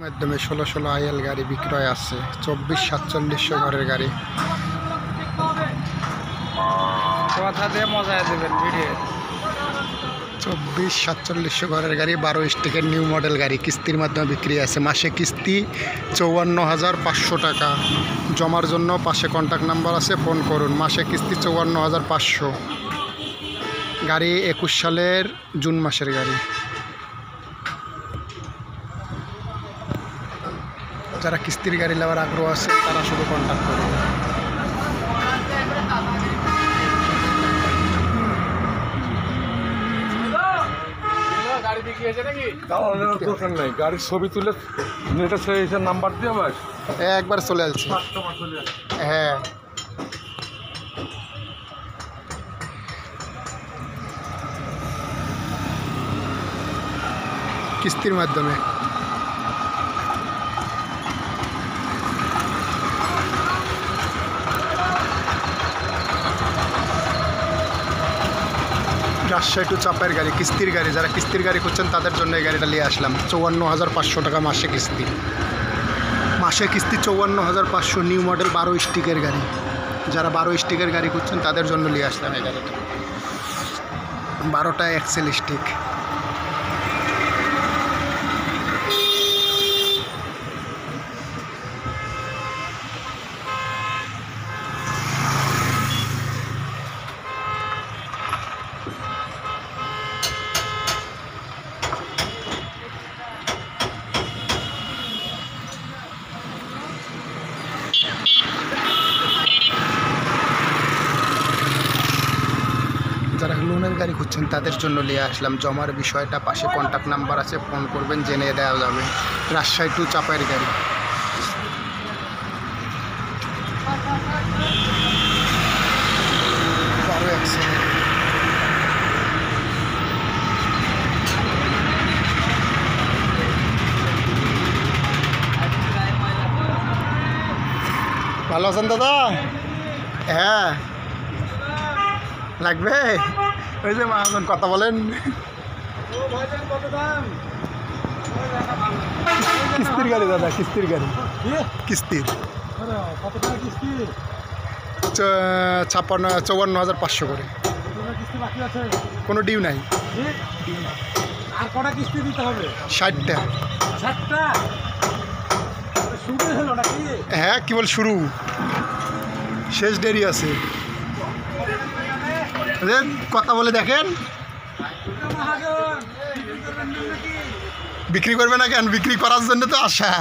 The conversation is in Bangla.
মাধ্যমে 16 আইএল গাড়ি বিক্রয় আছে 24-4700 ঘরের গাড়ি। কথা দিয়ে মজায় দেবেন ভিডিও। 24-4700 ঘরের গাড়ি, 12 স্টিকের নিউ মডেল গাড়ি কিস্তির মাধ্যমে বিক্রি আছে। মাসে কিস্তি 54,500 টাকা। জমার জন্য পাশে কন্ট্যাক্ট নাম্বার আছে, ফোন করুন। মাসে কিস্তি 54,500। গাড়ি 21 সালের জুন মাসের গাড়ি। যারা কিস্তির গাড়ি নেওয়ার আগ্রহ আছে তারা শুধু কন্ট্যাক্ট করুন। গাড়ি বিক্রি হয়েছে নাকি? দোকান নাই, গাড়ির ছবি তুলে নেটে সেই নাম্বার দিয়ে বাস একবার চলে আসছে। হ্যাঁ, কিস্তির মাধ্যমে। রাজশাহী টু চাপায়ের গাড়ি, কিস্তির গাড়ি। যারা কিস্তির গাড়ি করছেন তাদের জন্য এই গাড়িটা নিয়ে আসলাম। 54,500 টাকা মাসে কিস্তি। মাসে কিস্তি 54,500। নিউ মডেল 12 স্টিকের গাড়ি। যারা 12 স্টিকের গাড়ি করছেন তাদের জন্য নিয়ে আসলাম এই গাড়িটা। 12টা এক্সেল স্টিক। যারা লোনের গাড়ি খুঁজছেন তাদের জন্য নিয়ে আসলাম। জমার বিষয়টা পাশে কন্ট্যাক্ট নাম্বার আছে, ফোন করবেন, জেনে দেওয়া যাবে। রাজশাহী টু চাপায়ের গাড়ি। ভালো আছেন দাদা? হ্যাঁ, লাগবে। ওই যে মহাজন কথা বলেন। কিস্তির গাড়ি দাদা, কিস্তির গাড়ি। কিস্তির 54,500 করে। কোনো ডিউ নাই। আর কটা কিস্তি দিতে হবে? 60টা। 60টা? শুরু হলো নাকি? হ্যাঁ, কেবল শুরু, শেষ দেরি আছে। কথা বলে দেখেন। বিক্রি করবে না কেন? বিক্রি করার জন্য তো আশা।